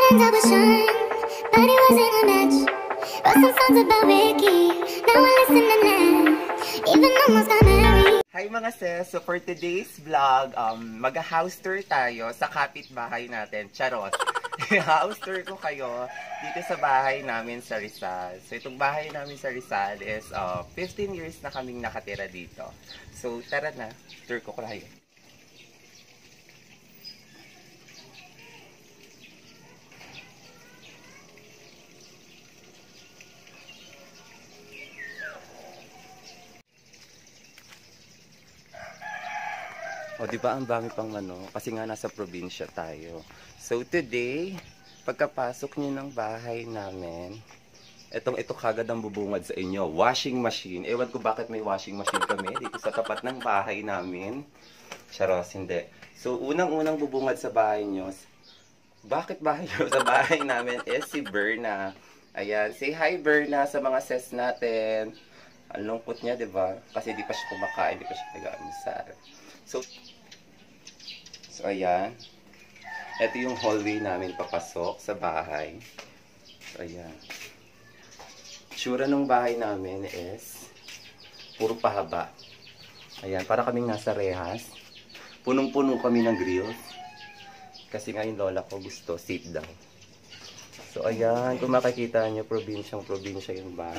end up with Sean, but he wasn't a match. Wrote some songs about Ricky, now I listen to them, even almost got married. Hi mga sis! So for today's vlog, mag-house tour tayo sa kapitbahay natin. Charot! House tour ko kayo dito sa bahay namin sa Rizal. So itong bahay namin sa Rizal is 15 years na kaming nakatira dito. So tara na, tour ko kayo. O, di ba ang dami pang kasi nga nasa probinsya tayo. So today, pagkapasok niyo ng bahay namin, ito kagad ang bubungad sa inyo, washing machine. Ewan ko bakit may washing machine kami dito sa tapat ng bahay namin. Charos, hindi. So unang-unang bubungad sa bahay niyo, bakit bahay niyo sa bahay namin is si Berna. Ayan, say hi Berna sa mga sis natin. Ang lungkot niya, di ba? Kasi di pa siya kumakain, di pa siya nag-aamusal. So ayan. Ito yung hallway namin papasok sa bahay. So ayan. Tsura ng bahay namin is puro pahaba. Ayan, para kaming nasa rehas. Punong-puno kami ng grills. Kasi nga yung lola ko gusto sit down. So ayan, kung makikita nyo, probinsyang-probinsya yung bahay.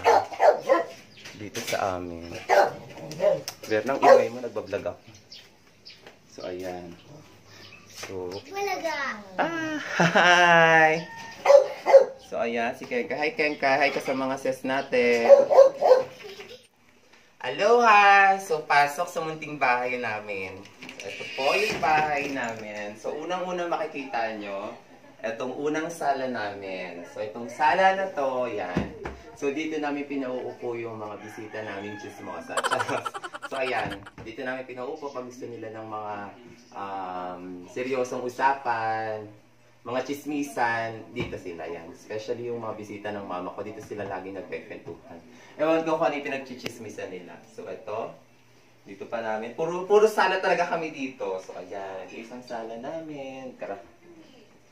Dito sa amin. Pero nang ingay mo, nagbablog ako. So, ayan. So, hi! So, ayan, si Kenka. Hi, Kenka. Hi ka sa mga sis natin. Aloha! So, pasok sa munting bahay namin. Ito po yung bahay namin. So, unang-unang makikita nyo, itong unang sala namin. So, itong sala na to, yan. So, dito namin pinauupo yung mga bisita namin chismosa. So, ayan. Dito namin pinauupo pag gusto nila ng mga seryosong usapan, mga chismisan. Dito sila, yan. Especially yung mga bisita ng mama ko. Dito sila lagi nagpekwentuhan. Ewan ko kung ano yung pinagchichismisan nila. So, ito. Dito pa namin. Puro sala talaga kami dito. So, ayan. Isang sala namin.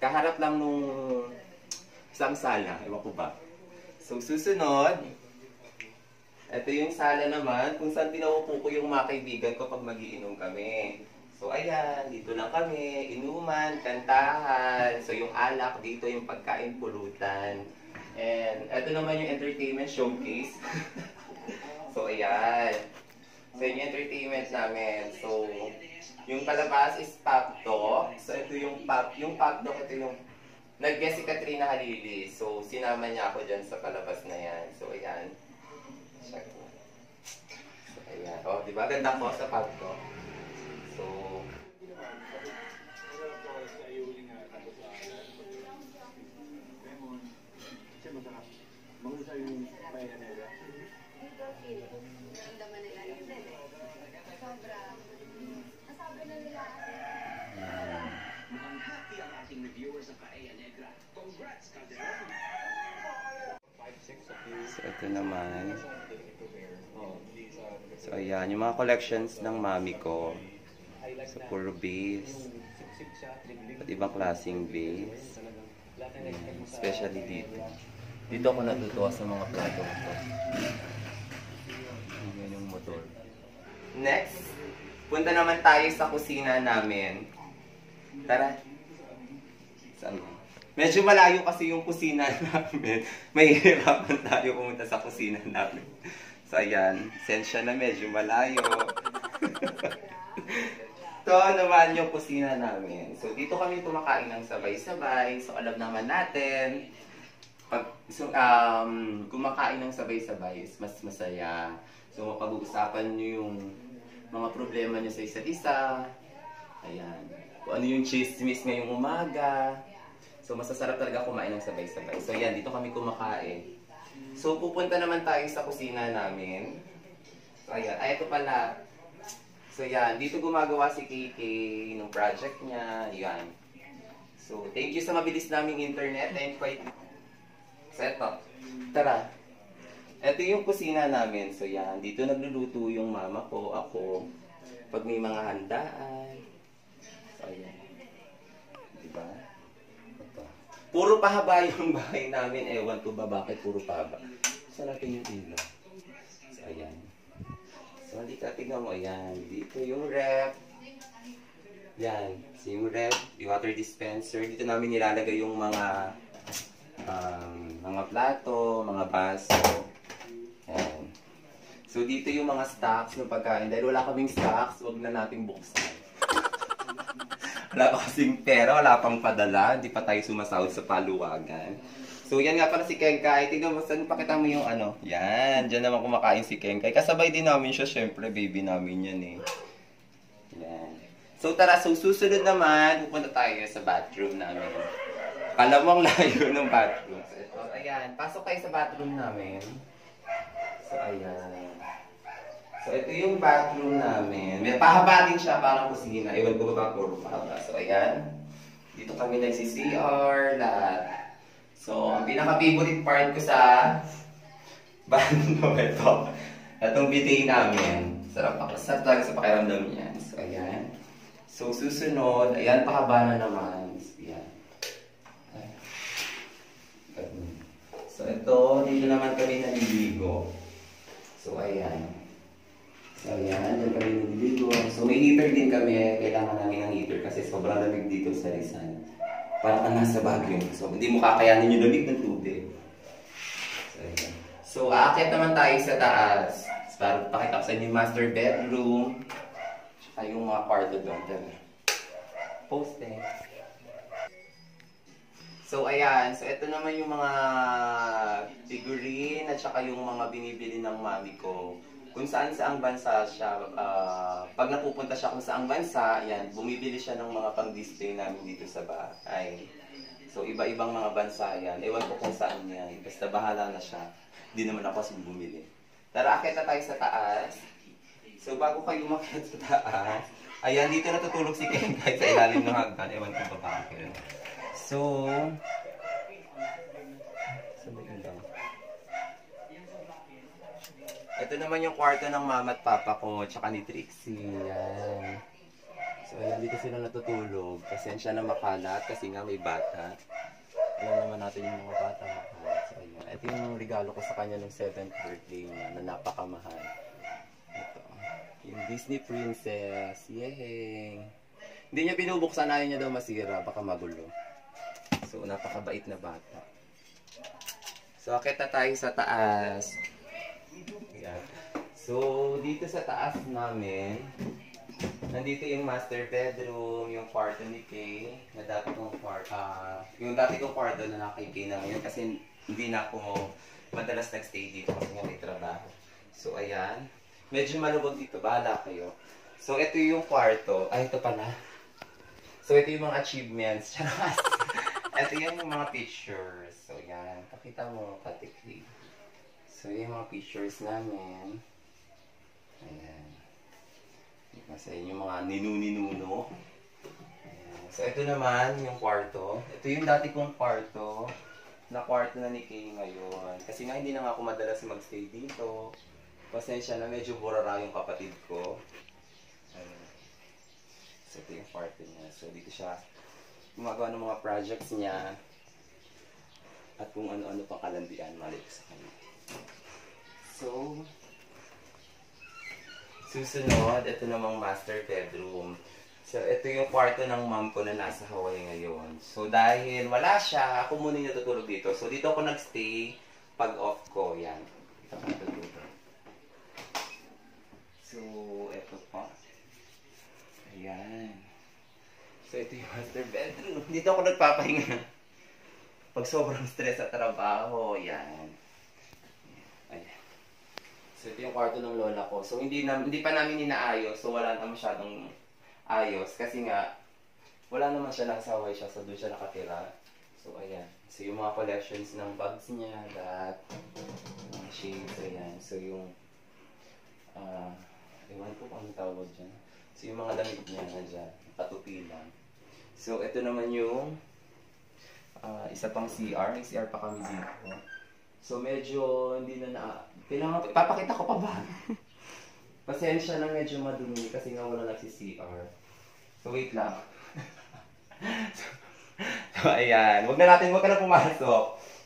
Kaharap lang nung isang sala. Ewan ko ba. So, susunod, ito yung sala naman kung saan pinaupo ko yung mga kaibigan ko pag magiinom kami. So, ayan, dito lang kami, inuman, kantahan. So, yung alak, dito yung pagkain, pulutan. And, ito naman yung entertainment showcase. So, ayan. So, yung entertainment namin. So, yung palabas is Pop Talk. So, ito yung Pop Talk, ito yung nag-guest si Katrina Halili. So, sinama niya ako dyan sa palabas na yan. So, ayan. Check mo. So, ayan. O, diba? Ganda ko sa pag ko. So, so, ito naman. So, ayan. Yung mga collections ng mami ko. So, puro base. At ibang klaseng base. Ayan. Especially dito. Dito ako natutuwa sa mga product ko. Ayan yung motor. Next, punta naman tayo sa kusina namin. Tara. Saan? Medyo malayo kasi yung kusina namin. Mahihirapan tayo pumunta sa kusina namin. So, ayan. Sensya na medyo malayo. Ito naman yung kusina namin. So, dito kami kumakain ng sabay-sabay. So, alam naman natin, pag kumakain ng sabay-sabay is mas masaya. So, pag-uusapan nyo yung mga problema nyo sa isa't isa. Ayan. Kung ano yung chismis ngayong umaga. So, masasarap talaga kumain ng sabay-sabay. So, yan. Dito kami kumakain. So, pupunta naman tayo sa kusina namin. So, ayan. Ay, ito pala. So, yan. Dito gumagawa si KK ng project niya. Yan. So, thank you sa mabilis naming internet. And quite... So, eto. Tara. Ito yung kusina namin. So, yan. Dito nagluluto yung mama ko, ako. Pag may mga handaan. So, ayan. Diba? Puro pahaba yung bahay namin. Ewan ko ba bakit puro pahaba. Saan natin yung ilaw? So, ayan. So, hindi ka tignan mo. Ayan. Dito yung ref. Yan. So, yung ref, yung water dispenser. Dito namin nilalagay yung mga plato, mga baso. Ayan. So, dito yung mga stocks ng pagkain. Dahil wala kaming stocks, huwag na nating buksan. Wala pa kasing pera, wala pang padala, hindi pa tayo sumasahod sa paluwagan. So, yan nga pala si Kenkay. Tignan mo, saan pakita mo yung ano? Yan, dyan naman kumakain si Kenkay. Kasabay din namin siya, syempre, baby namin yan eh. Yan. So, tara, so susunod naman, pupunta tayo sa bathroom namin. Alam mo ang layo ng bathroom. So, ito, ayan, pasok tayo sa bathroom namin. So, ayan. So, ito yung bathroom namin. May pahaba din siya, parang kusina. Ewan ko ba puro pahaba. So, ayan. Dito kami nagsi-CR, lahat. So, ang pinaka-favorite part ko sa bathroom ito. Itong bidet namin. Sarap talaga sa pakiramdam niyan. So, ayan. So, susunod. Ayan, pahaba na naman. So, ayan. So, ito. Dito naman kami naliligo. So, ayan. So, ayan, dyan kami nililigo. So, may heater din kami. Kailangan namin ng heater kasi sobrang lamig dito sa Rizal. Parang ka nasa Baguio. So, hindi mo kakayanin yung lamig ng tubig. So, ayan. So, aakyat naman tayo sa taas. So, para pakita ko sa inyo yung master bedroom. Tsaka yung mga kwarto doon. Poste. So, ayan. So, ito naman yung mga figurine at saka yung mga binibili ng mami ko. Kung saan-saang bansa siya, pag napupunta siya kung saang bansa, yan, bumibili siya ng mga pang-display namin dito sa bahay. So, iba-ibang mga bansa yan. Ewan ko kung saan yan. Basta bahala na siya. Hindi naman ako bumili. Tara, akit na tayo sa taas. So, bago kayo umakyat sa taas, ayan, dito natutulog si Ken kahit sa ilalim ng hagdan. Ewan ko ba bakit. So, ito naman yung kwarto ng mama at papa ko, tsaka ni Trixie. Yan. So, ayan, dito sila natutulog. Pasensya na makalat kasi nga may bata. Alam naman natin yung mga bata makalat. So, ayan. Ito yung regalo ko sa kanya ng 7th birthday niya na napakamahal. Ito. Yung Disney Princess. Yay! Hindi niya binubuksan, ayaw niya daw masira. Baka magulo. So, napakabait na bata. So, akit na tayo sa taas. Ayan. So, dito sa taas namin, nandito yung master bedroom, yung kwarto ni Kay, na dati kong kwarto, yung dati kong kwarto na nakay Kay na ngayon kasi hindi na ako madalas nagstay dito kasi nga may trabaho. So, ayan. Medyo malubog dito, bahala kayo. So, ito yung kwarto. Ay, ito pala. So, ito yung mga achievements. Charas! Ito yung mga pictures. So, ayan. Pakita mo, katikli. So, yung mga pictures namin. Ayan. Kasi yung mga ninu-ninuno. Ayan. So, ito naman yung kwarto. Ito yung dati kong kwarto. Na kwarto na ni Kay ngayon. Kasi nga hindi na nga ako madalas mag-stay dito. Pasensya na medyo burara yung kapatid ko. Ayan. So, ito yung kwarto niya. So, dito siya gumagawa ng mga projects niya. At kung ano-ano pang kalandian maliit sa kanya. So, susunod, ito namang master bedroom. So, ito yung kwarto ng mom ko na nasa Hawaii ngayon. So, dahil wala siya, ako muna yung natutulog dito. So, dito ako nagstay pag off ko. Yan. Dito ako natutulog. So, ito pa. Ayan. So, ito yung master bedroom. Dito ako nagpapahinga. Pag sobrang stress sa trabaho, yan. Ayan. So, ito yung kwarto ng lola ko. So, hindi pa namin inaayos. So, wala na masyadong ayos. Kasi nga, wala naman siya, nasa Hawaii siya. So, doon siya nakatira. So, ayan. So, yung mga collections ng bags niya, that, mga shades, ayan. So, yung, ewan ko kung anong tawag dyan. So, yung mga damit niya na dyan, katupi lang. So, ito naman yung, isa pang CR. May CR pa kami dito. So, medyo hindi na kailangan, papakita ko pa ba? Pasensya na medyo madumi kasi nga wala nagsi-CR. So, wait lang. So, ayan. Huwag ka na pumasok.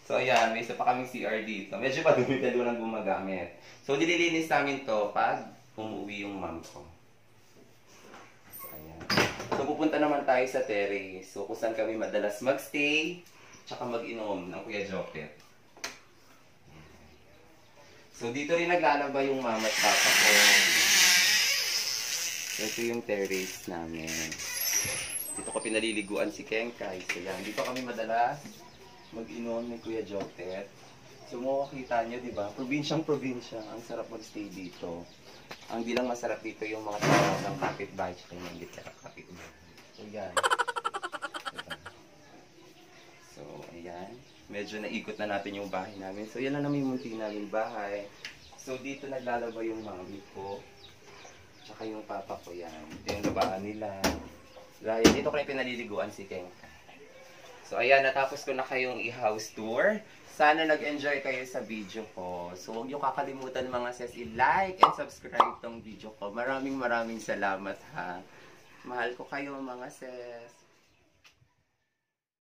So, ayan. May isa pa kaming CR dito. Medyo padumi-dalo lang gumagamit. So, nililinis namin to pag umuwi yung mom ko. So, ayan. So, pupunta naman tayo sa terrace. So, kung saan kami madalas magstay, tsaka mag-inom ng Kuya Joker. So, dito rin naglalaba yung mama at papa ko. Ito yung terrace namin. Dito ko pinaliliguan si Kenkay. So, yan. Dito kami madalas mag-inom ni Kuya Joker. So, makikita nyo, di ba? Probinsyang-probinsya. Ang sarap mag-stay dito. Ang di lang masarap dito yung mga tawag ng kapitbahay. Tsaka yung hindi sarap kapitbahay. So, yan. Diba? So, ayan. Medyo naikot na natin yung bahay namin. So, yan na naman yung munti namin bahay. So, dito naglalaba yung mami ko. Tsaka yung papa ko yan. Ito yung labaan nila. Dahil dito ko na pinaliliguan si Keng. So, ayan. Natapos ko na kayong i-house tour. Sana nag-enjoy kayo sa video ko. So, huwag niyo kakalimutan mga sis, i-like and subscribe tong video ko. Maraming salamat ha. Mahal ko kayo mga sis.